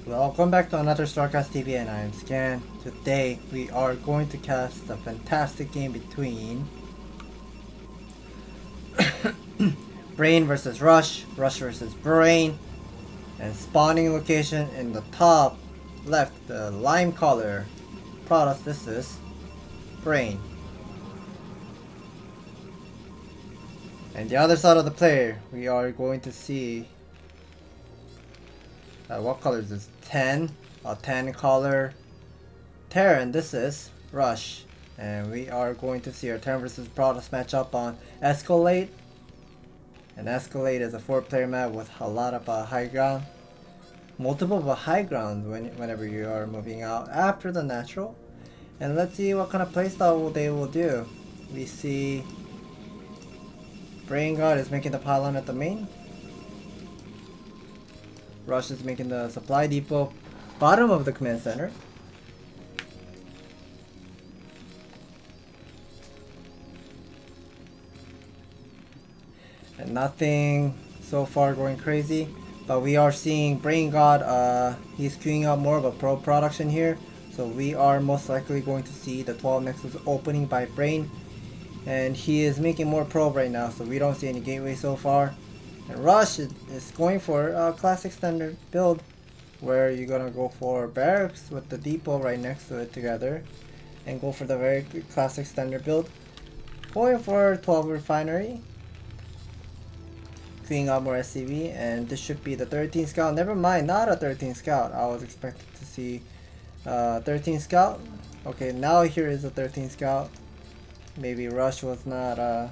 Welcome back to another StarCastTV, and I am Scan. Today we are going to cast a fantastic game between Bryan versus Rush, Rush versus Bryan, and spawning location in the top left, the lime color product. This is Bryan. And the other side of the player, we are going to see what color is this? 10, a 10 color Terran. This is Rush, and we are going to see our 10 versus Protoss matchup on Escalade. And Escalade is a 4-player map with a lot of high ground, multiple high grounds whenever you are moving out after the natural. And let's see what kind of playstyle they will do. We see Brain God is making the pylon at the main. Rush is making the supply depot bottom of the command center. And nothing so far going crazy, but we are seeing Brain God, he's queuing up more of a pro production here, so we are most likely going to see the 12 Nexus opening by Bryan, and he is making more probe right now, so we don't see any gateway so far. And Rush is going for a classic standard build, where you're gonna go for barracks with the depot right next to it together, and go for the very classic standard build. Going for 12 refinery, queuing up more SCV, and this should be the 13 scout. Never mind, not a 13 scout. I was expecting to see 13 scout. Okay, now here is a 13 scout. Maybe Rush was not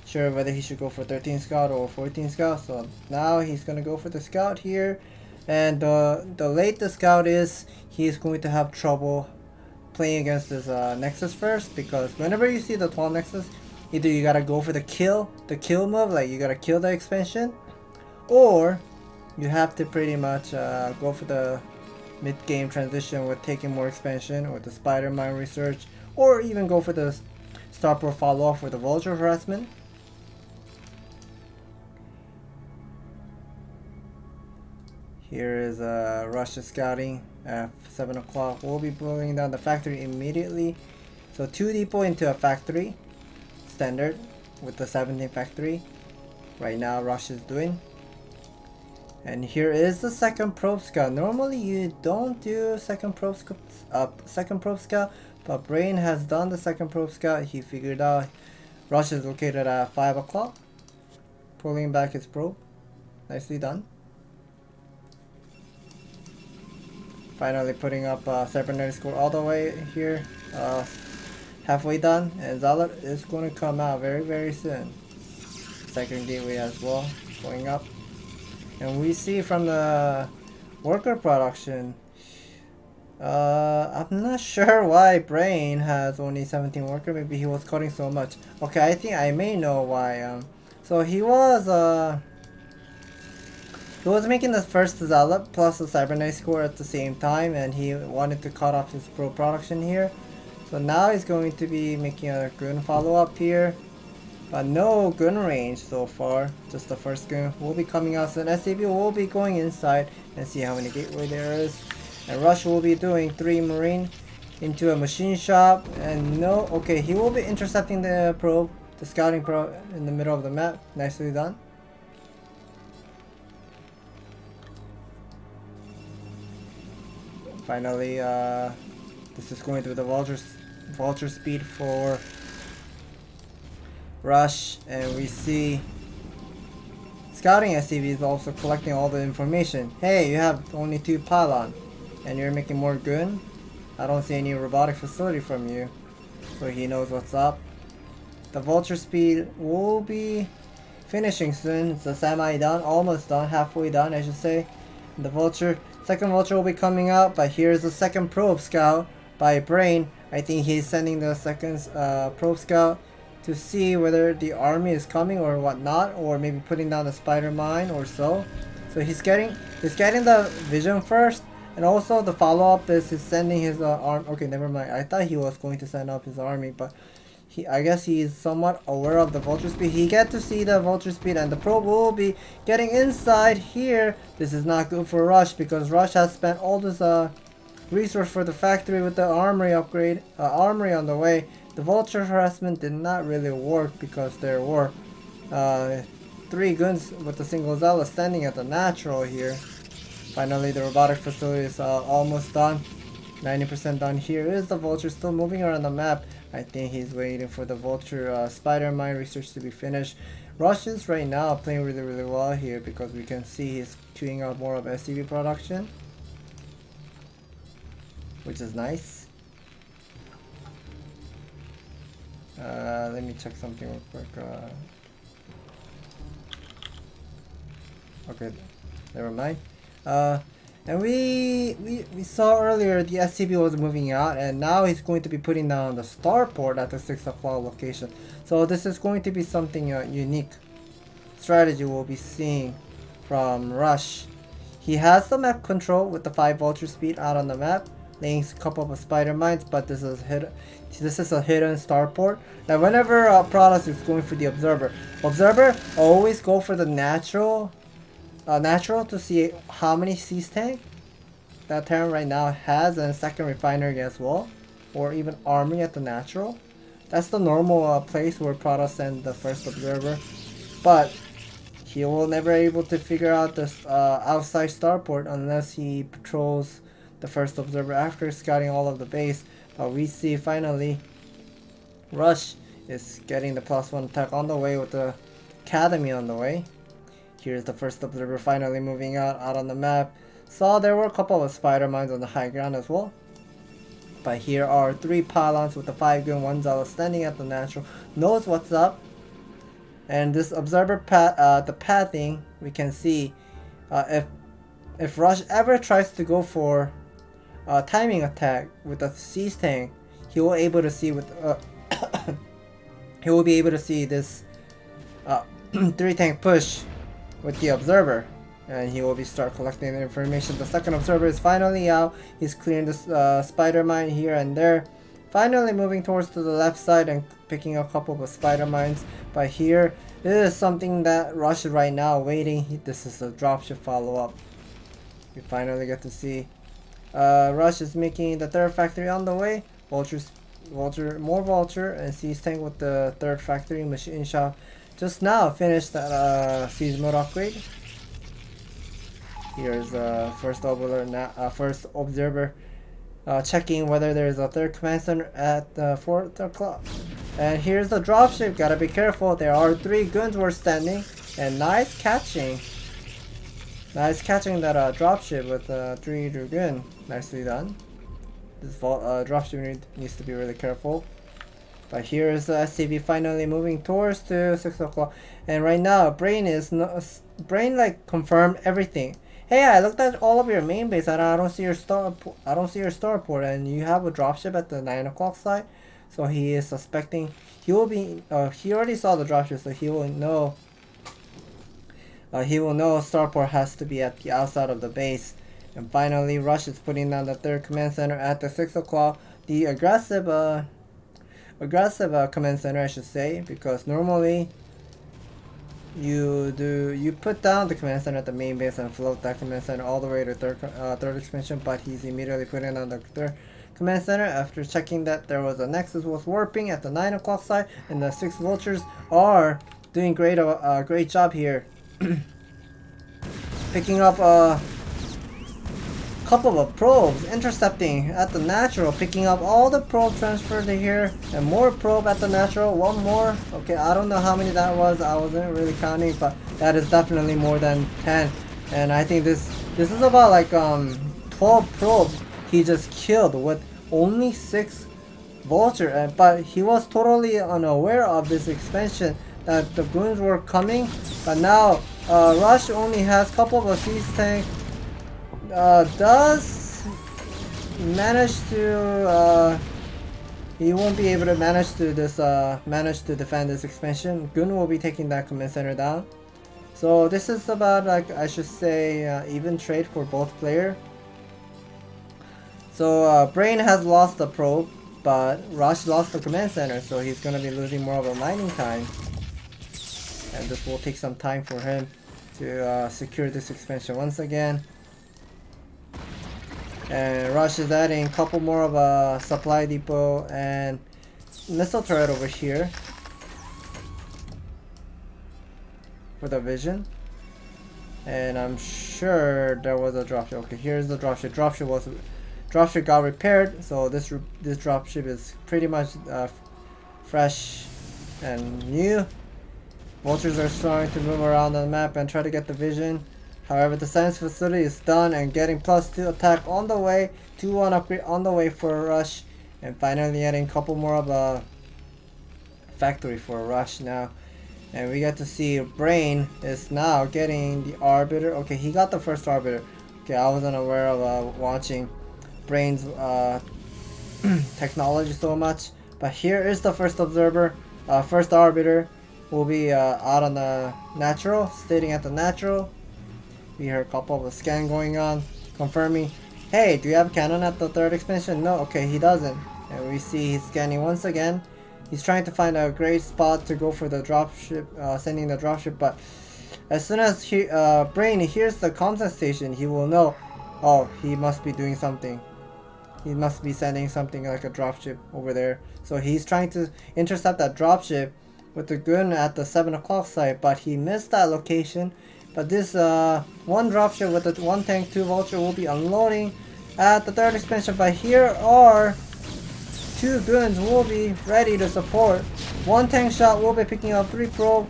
sure whether he should go for 13 scout or 14 scout, so now he's gonna go for the scout here. And the late the scout is, he's going to have trouble playing against this Nexus first, because whenever you see the 12 Nexus, either you gotta go for the kill move, like you gotta kill the expansion, or you have to pretty much go for the mid-game transition with taking more expansion, or the spider mine research, or even go for the Starpro follow-off with the vulture harassment. Here is Rush scouting at 7 o'clock. We'll be blowing down the factory immediately. So 2 depot into a factory, standard with the 17 factory. Right now Rush is doing. And here is the second probe scout. Normally you don't do second probe scout, but Bryan has done the second probe scout. He figured out Rush is located at 5 o'clock. Pulling back his probe. Nicely done. Finally putting up cybernetic score all the way here, halfway done, and Zealot is going to come out very soon. Second gateway as well, going up. And we see from the worker production, I'm not sure why Bryan has only 17 worker. Maybe he was cutting so much. Okay, I think I may know why. So he was making the first Zealot plus the Cybernetic score at the same time, and he wanted to cut off his pro production here. So now he's going to be making a gun follow-up here, but no gun range so far, just the first gun will be coming out soon. SCV will be going inside and see how many gateway there is, and Rush will be doing 3 marine into a machine shop, and no, okay, he will be intercepting the probe, the scouting probe in the middle of the map. Nicely done. Finally, this is going through the vulture speed for Rush, and we see scouting SCV is also collecting all the information. Hey, you have only 2 pylon, and you're making more gun. I don't see any robotic facility from you, so he knows what's up. The vulture speed will be finishing soon. It's a semi done, almost done, halfway done, I should say. And the second vulture will be coming out, but here's the second probe scout by Bryan. I think he's sending the second probe scout to see whether the army is coming or whatnot, or maybe putting down the spider mine or so. So he's getting the vision first, and also the follow-up is he's sending his arm. Okay, never mind. I thought he was going to send up his army, but I guess he's somewhat aware of the vulture speed. He get to see the vulture speed, and the probe will be getting inside here. This is not good for Rush because Rush has spent all this resource for the factory with the armory upgrade, armory on the way. The vulture harassment did not really work because there were 3 guns with a single Zella standing at the natural here. Finally, the robotic facility is almost done. 90% done. Here is the vulture still moving around the map. I think he's waiting for the vulture spider mine research to be finished. Rush is right now playing really well here because we can see he's queuing up more of SCV production, which is nice. Let me check something real quick. Okay, never mind. And we saw earlier the SCV was moving out, and now he's going to be putting down the starport at the 6 o'clock location. So this is going to be something unique strategy we'll be seeing from Rush. He has the map control with the 5 vulture speed out on the map, laying a couple of spider mines, but this is a hidden starport. Now whenever Protoss is going for the observer, always go for the natural to see how many Siege tank that Terran right now has, and second refinery as well, or even army at the natural. That's the normal place where Protoss send the first observer, but he will never able to figure out this outside starport unless he patrols the first observer after scouting all of the base. But we see finally Rush is getting the +1 attack on the way with the academy on the way. Here's the first observer finally moving out on the map. Saw there were a couple of spider mines on the high ground as well. But here are 3 pylons with the 5 gun, 1 Zala standing at the natural. Knows what's up. And this observer the pathing, we can see if Rush ever tries to go for a timing attack with a Siege tank, he will able to see with he will be able to see this 3 tank push with the observer, and he will be start collecting the information. The second observer is finally out. He's clearing this spider mine here and there, finally moving towards to the left side and picking up a couple of spider mines. But here, this is something that Rush is right now waiting. This is a dropship follow-up. We finally get to see Rush is making the 3rd factory on the way. More vulture, and Siege tank with the 3rd factory machine shop. Just now finished that siege mode upgrade. Here's first observer checking whether there's a 3rd command center at 4 o'clock. And here's the dropship. Gotta be careful. There are 3 guns were standing, and nice catching. Nice catching that dropship with 3 gun. Nicely done. This dropship needs to be really careful. But here is the SCV finally moving towards to 6 o'clock, and right now Bryan like confirmed everything. Hey, I looked at all of your main base and I don't see your starport, and you have a dropship at the 9 o'clock side. So he is suspecting he will be. He already saw the dropship, so he will know. Starport has to be at the outside of the base. And finally, Rush is putting down the 3rd command center at the 6 o'clock. The aggressive command center, I should say, because normally you put down the command center at the main base and float that command center all the way to 3rd expansion, but he's immediately putting on the 3rd command center after checking that there was a nexus was warping at the 9 o'clock side, and the 6 vultures are doing great job here. Picking up a couple of probes, intercepting at the natural, picking up all the probe transferred to here, and more probe at the natural, 1 more. Okay, I don't know how many that was, I wasn't really counting, but that is definitely more than 10. And I think this is about like 12 probes he just killed with only 6 vulture, but he was totally unaware of this expansion that the goons were coming. But now Rush only has a couple of siege tanks. Does manage to he won't be able to manage to defend this expansion. Gun will be taking that command center down. So this is about, like, I should say, even trade for both player. So Bryan has lost the probe but Rush lost the command center, so he's gonna be losing more of a mining time. And this will take some time for him to secure this expansion once again. And Rush is adding a couple more of a supply depot and missile turret over here for the vision. And I'm sure there was a dropship. Okay, here's the dropship. Dropship got repaired, so this dropship is pretty much fresh and new. Vultures are starting to move around the map and try to get the vision. However, the science facility is done and getting +2 attack on the way, 2-1 upgrade on the way for a Rush, and finally adding a couple more of a factory for a Rush now. And we get to see Brain is now getting the Arbiter. Okay, he got the first Arbiter. Okay, I wasn't aware of watching Brain's technology so much. But here is the first Observer. First Arbiter will be out on the natural, staying at the natural. We heard a couple of a scan going on, confirming, hey, do you have cannon at the third expansion? No, okay, he doesn't. And we see he's scanning once again. He's trying to find a great spot to go for the dropship, sending the dropship, but as soon as Brain hears the contact station, he will know, oh, he must be doing something. He must be sending something like a dropship over there. So he's trying to intercept that dropship with the gun at the 7 o'clock site, but he missed that location. But this one dropship with the 1 tank, 2 vulture will be unloading at the third expansion. But here are 2 guns will be ready to support. 1 tank shot will be picking up 3 probe.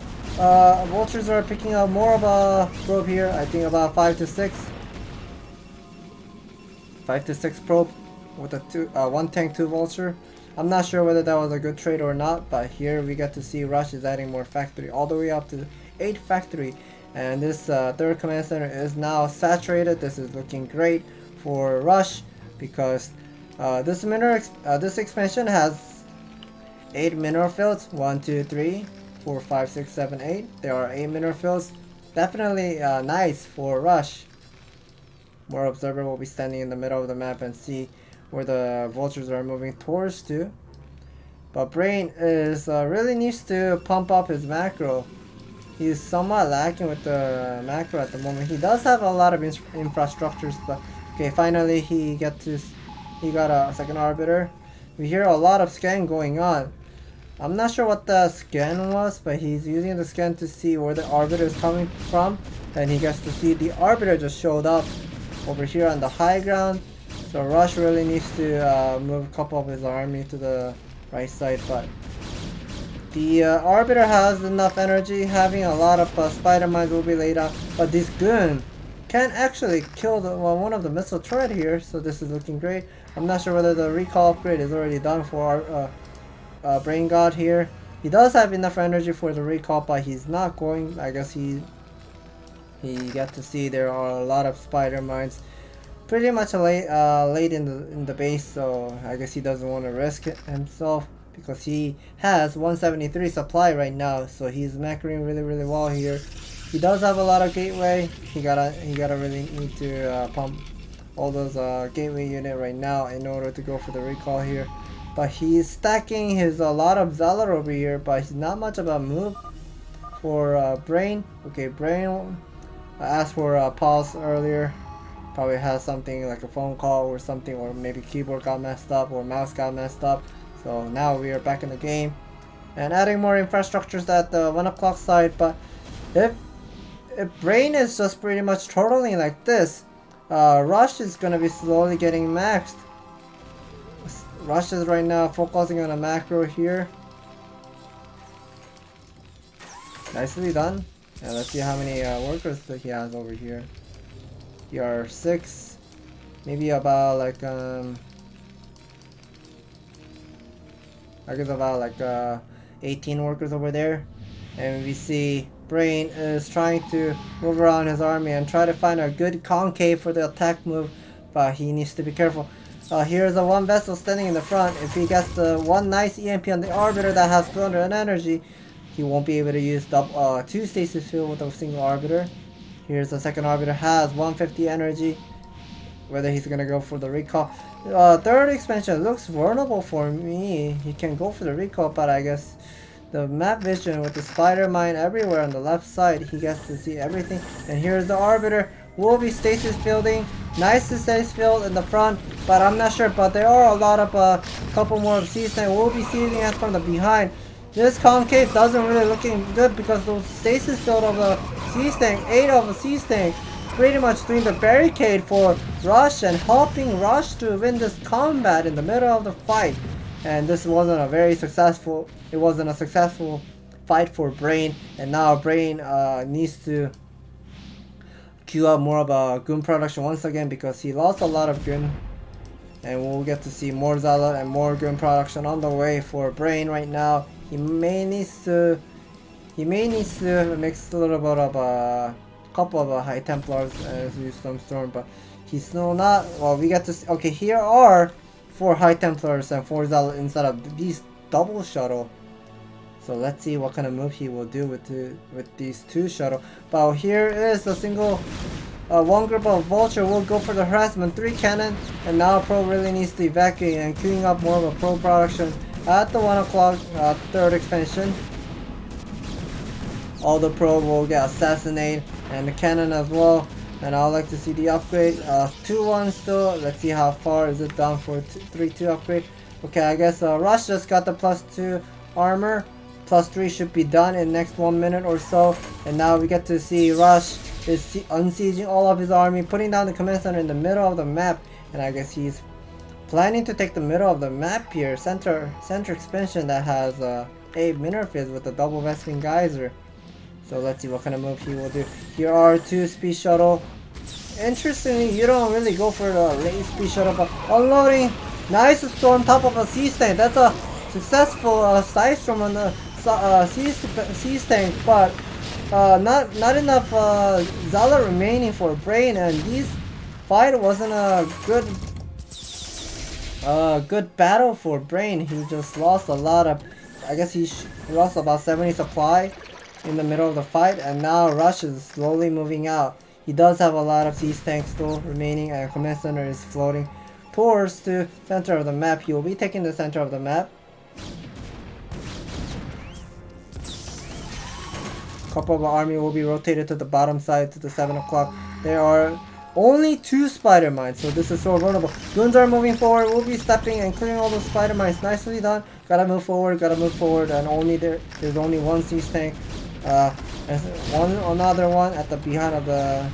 Vultures are picking up more of a probe here. I think about 5 to 6. 5 to 6 probe with a 1 tank, 2 vulture. I'm not sure whether that was a good trade or not, but here we get to see Rush is adding more factory all the way up to 8 factory. And this third command center is now saturated. This is looking great for Rush because this expansion has 8 mineral fields. 1, 2, 3, 4, 5, 6, 7, 8. There are 8 mineral fields. Definitely nice for Rush. More observer will be standing in the middle of the map and see where the vultures are moving towards to. But Brain is really needs to pump up his macro. He's somewhat lacking with the macro at the moment. He does have a lot of infrastructures, but okay, finally he got a second Arbiter. We hear a lot of scan going on. I'm not sure what the scan was, but he's using the scan to see where the Arbiter is coming from, and he gets to see the Arbiter just showed up over here on the high ground. So Rush really needs to move a couple of his army to the right side, but the Arbiter has enough energy. Having a lot of spider mines will be laid out, but this gun can actually kill one of the missile turret here, so this is looking great. I'm not sure whether the recall upgrade is already done for our Brain God here. He does have enough energy for the recall, but he's not going. I guess he got to see there are a lot of spider mines pretty much late in the base, so I guess he doesn't want to risk it himself because he has 173 supply right now, so he's macroing really well here. He does have a lot of gateway. He gotta really need to pump all those gateway unit right now in order to go for the recall here. But he's stacking his a lot of Zealot over here, but he's not much of a move for Brain. Okay, Brain asked for a pause earlier. Probably has something like a phone call or something, or maybe keyboard got messed up or mouse got messed up. So now we are back in the game and adding more infrastructures at the 1 o'clock side. But if Brain is just pretty much turtling like this, Rush is gonna be slowly getting maxed. Rush is right now focusing on a macro here. Nicely done. And let's see how many workers that he has over here. Here are 6, maybe about like I guess about like 18 workers over there. And we see Brain is trying to move around his army and try to find a good concave for the attack move, but he needs to be careful. Here's the one vessel standing in the front. If he gets the one nice EMP on the Arbiter that has 200 energy, he won't be able to use 2 stasis field with a single Arbiter. Here's the second Arbiter, has 150 energy. whether he's gonna go for the recall. Third expansion looks vulnerable for me. He can go for the recall, but I guess the map vision with the spider mine everywhere on the left side, he gets to see everything. And here's the Arbiter. Will be stasis fielding. Nice to stasis field in the front, but I'm not sure. But there are a lot of couple more of C-Stank. We'll be seeing it from the behind. This concave doesn't really looking good because those stasis field of the C-Stank, 8 of the C-Stank, pretty much doing the barricade for Rush and helping Rush to win this combat in the middle of the fight. And this wasn't a very successful, it wasn't a successful fight for Bryan, and now Bryan needs to queue up more of a Goon production once again because he lost a lot of Goon, and we'll get to see more Zealot and more Goon production on the way for Bryan right now. He may need to mix a little bit of a couple of High Templars as use some Storm, but he's still not. Well, we get to see, okay, here are 4 High Templars and 4 Zealot instead of these double shuttle. So let's see what kind of move he will do with these 2 shuttle. But here is a single one group of Vulture will go for the harassment, 3 cannon, and now Pro really needs to evacuate and queuing up more of a Pro production at the 1 o'clock third expansion. All the Pro will get assassinated and the cannon as well. And I would like to see the upgrade. 2-1 still. Let's see how far is it down for 3-2 upgrade. Okay, I guess Rush just got the +2 armor. +3 should be done in next 1 minute or so. And now we get to see Rush is unsieging all of his army, putting down the command center in the middle of the map. And I guess he's planning to take the middle of the map here. Center expansion that has 8 Minerfids with the double vesting geyser. So let's see what kind of move he will do. Here are 2 speed shuttle. Interestingly, you don't really go for the late speed shuttle, but unloading. Nice storm top of a C-Stank. That's a successful side storm on the C-Stank, but not enough Zealot remaining for Bryan, and this fight wasn't a good battle for Bryan. He just lost a lot of, I guess he lost about 70 supply in the middle of the fight, and now Rush is slowly moving out. He does have a lot of C-Stank still remaining, and command center is floating towards the center of the map. He will be taking the center of the map. Couple of army will be rotated to the bottom side to the 7 o'clock. There are only 2 spider mines, so this is so vulnerable. Goons are moving forward. We'll be stepping and clearing all those spider mines. Nicely done. Gotta move forward, and only there's only 1 C-Stank. Another one at the behind of the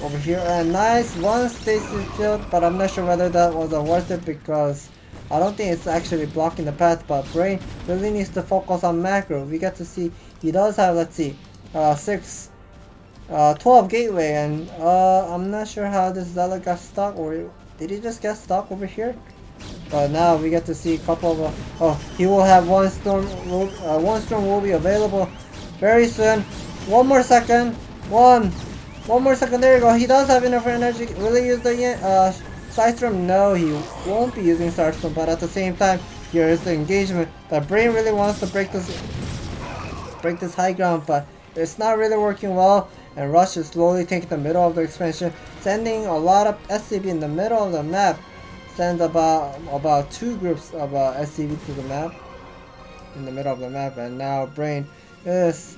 over here, and nice one stasis field, but I'm not sure whether that was worth it because I don't think it's actually blocking the path. But Bryan really needs to focus on macro. We get to see he does have, let's see, 12 gateway, and I'm not sure how this Zealot got stuck, or did he just get stuck over here? But now we get to see a couple of he will have 1 storm. 1 storm will be available very soon. 1 more second. One more second. There you go. He does have enough energy. Will he use the Sidestorm? No, he won't be using Sidestorm. But at the same time, here is the engagement. That Bryan really wants to break this high ground, but it's not really working well. And Rush is slowly taking the middle of the expansion, sending a lot of SCV in the middle of the map. Sends about 2 groups of SCV to the map, in the middle of the map. And now Bryan is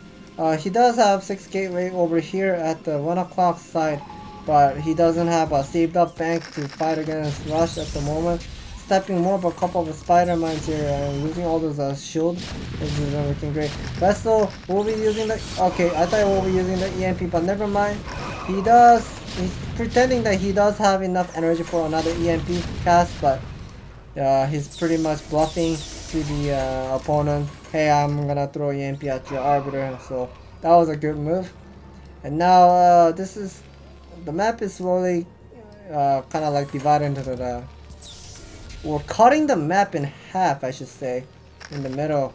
he does have 6 gateway over here at the 1 o'clock side, but he doesn't have a saved up bank to fight against Rush at the moment. Stepping more of a couple of spider mines here and using all those shield. This is looking great. Vessel will be using the, okay, I thought we'll be using the EMP, but never mind. He's pretending that he does have enough energy for another EMP cast, but he's pretty much bluffing to the opponent. Hey, I'm gonna throw EMP at your Arbiter. So that was a good move. And now the map is slowly kind of like divided into the, we're cutting the map in half, I should say, in the middle.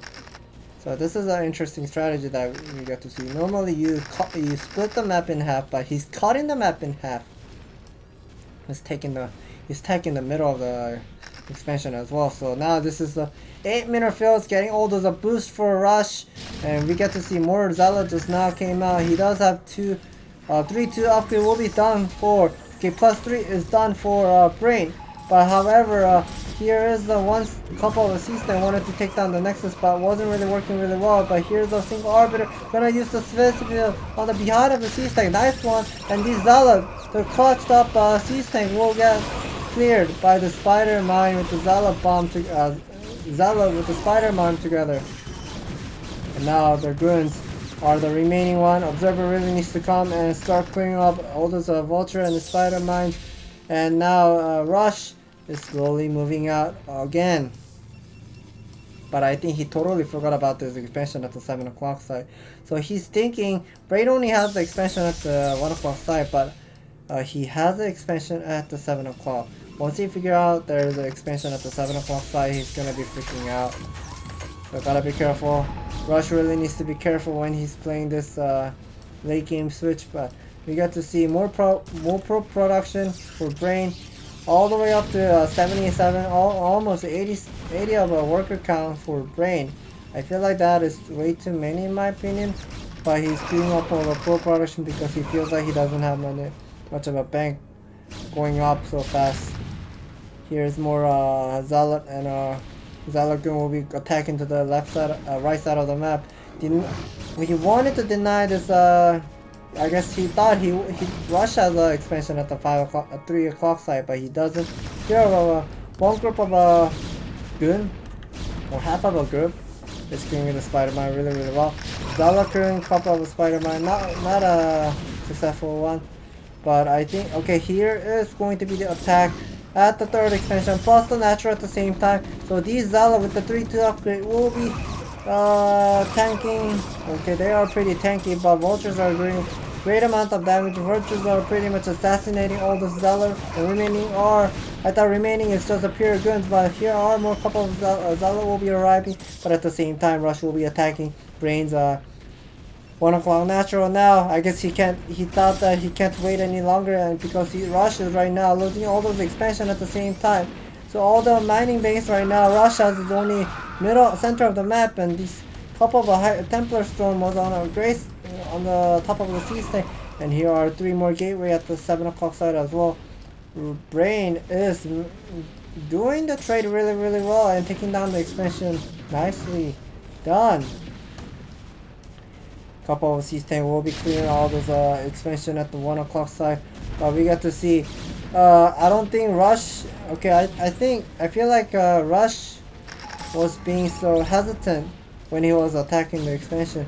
So this is an interesting strategy that we get to see. Normally you split the map in half, but he's cutting the map in half. He's taking the middle of the expansion as well. So now this is the 8 minute fields, getting all those a boost for Rush, and we get to see more Zealot just now came out. He does have 3-2 upgrade will be done for Okay, +3 is done for Bryan. But however, here is the one couple of assists that wanted to take down the Nexus, but wasn't really working really well. But here's a single Arbiter gonna use the Swift on the behind of the Sea Tank. Nice one. And these Zala, the clutched up Sea Tank will get cleared by the Spider Mine with the Zala bomb Zala with the Spider Mine together. And now the Goons are the remaining one. Observer really needs to come and start clearing up all those Vulture and the Spider Mines. And now Rush is slowly moving out again. But I think he totally forgot about this expansion at the 7 o'clock side. So he's thinking, Bryan only has the expansion at the 1 o'clock side, but he has the expansion at the 7 o'clock. Once he figures out there's an expansion at the 7 o'clock side, he's gonna be freaking out. So gotta be careful. Rush really needs to be careful when he's playing this late game switch, but we got to see more pro production for Bryan. All the way up to 77, almost 80 of a worker count for Bryan. I feel like that is way too many in my opinion, but he's queuing up all the pro production because he feels like he doesn't have much of a bank going up so fast. Here's more Zealot, and Zealot will be attacking to the left side, right side of the map. When he wanted to deny this, I guess he thought he Rush has an expansion at the 3 o'clock side, but he doesn't. Here, one group of a Goon, or half of a group, is killing the Spider-Man really well. Zala killing a couple of Spider-Man, not a successful one, but I think, okay, here is going to be the attack at the 3rd expansion, plus the natural at the same time. So these Zala with the 3-2 upgrade will be tanking. Okay, they are pretty tanky, but Vultures are doing great amount of damage. Vultures are pretty much assassinating all the Zealot. The remaining are, I thought remaining is just a pure Guns, but here are more couple of Zealot will be arriving, but at the same time Rush will be attacking Bryan's 1 o'clock natural. Now I guess he thought that he can't wait any longer, and because Rush is right now losing all those expansion at the same time. So all the mining base right now, Rush has his only center of the map, and these couple of Templar Storm was on a Grace on the top of the sea tank, and here are 3 more gateway at the 7 o'clock side as well. Bryan is doing the trade really well and taking down the expansion nicely done. Couple of sea tank will be clearing all those expansion at the 1 o'clock side, but we got to see. I don't think Rush. Okay, I feel like Rush was being so hesitant when he was attacking the expansion,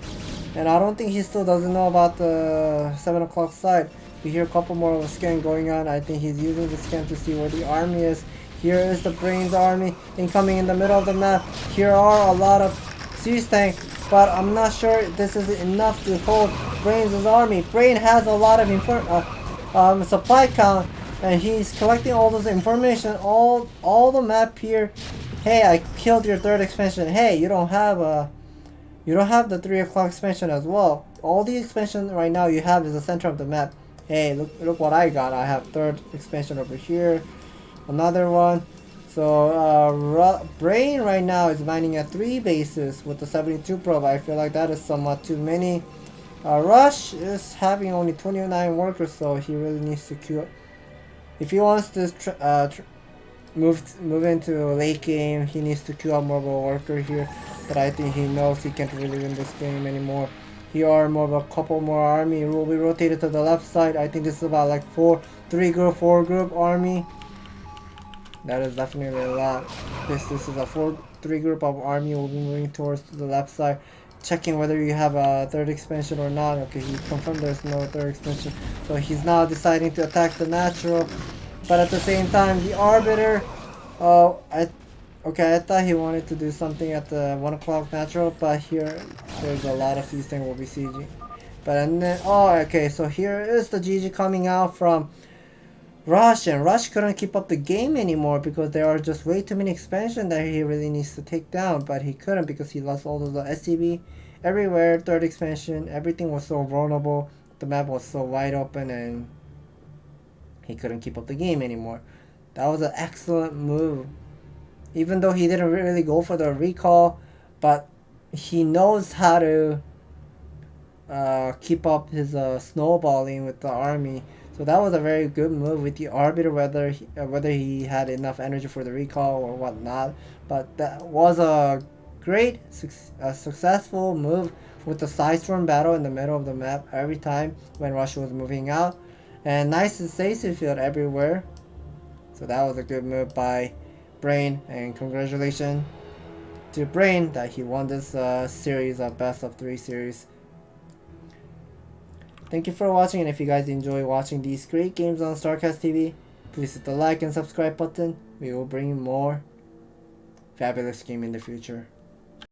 and I don't think he still doesn't know about the 7 o'clock side. We hear a couple more of a scan going on. I think he's using the scan to see where the army is. Here is the Bryan's army incoming in the middle of the map. Here are a lot of siege tank, but I'm not sure this is enough to hold Bryan's army. Bryan has a lot of supply count, and he's collecting all this information, all the map here. Hey, I killed your 3rd expansion. Hey, you don't have the 3 o'clock expansion as well. All the expansion right now you have is the center of the map. Hey, look what I got. I have 3rd expansion over here, another one. So Bryan right now is mining at 3 bases with the 72 probe. I feel like that is somewhat too many. Rush is having only 29 workers, so he really needs to queue up. If he wants to move into a late game, he needs to queue up more of a worker here. But I think he knows he can't really win this game anymore. Here are more of a couple more army will be rotated to the left side. I think this is about like 4 group army. That is definitely a lot. This is a 3 group of army will be moving towards the left side, checking whether you have a 3rd expansion or not. Okay, he confirmed there's no 3rd expansion, so he's now deciding to attack the natural. But at the same time, the Arbiter, I thought he wanted to do something at the 1 o'clock natural, but there's a lot of these things will be sieging. But and then, okay, so here is the GG coming out from Rush, and Rush couldn't keep up the game anymore because there are just way too many expansions that he really needs to take down, but he couldn't because he lost all of the SCB everywhere. 3rd expansion, everything was so vulnerable, the map was so wide open, and he couldn't keep up the game anymore. That was an excellent move. Even though he didn't really go for the recall, but he knows how to keep up his snowballing with the army. So that was a very good move with the Arbiter, whether he had enough energy for the recall or whatnot. But that was a great, successful move with the Sidestorm battle in the middle of the map every time when Russia was moving out. And nice decisive field everywhere. So that was a good move by Brain, and congratulations to Brain that he won this series of best of 3 series. Thank you for watching, and if you guys enjoy watching these great games on StarCast TV, please hit the like and subscribe button. We will bring you more fabulous game in the future.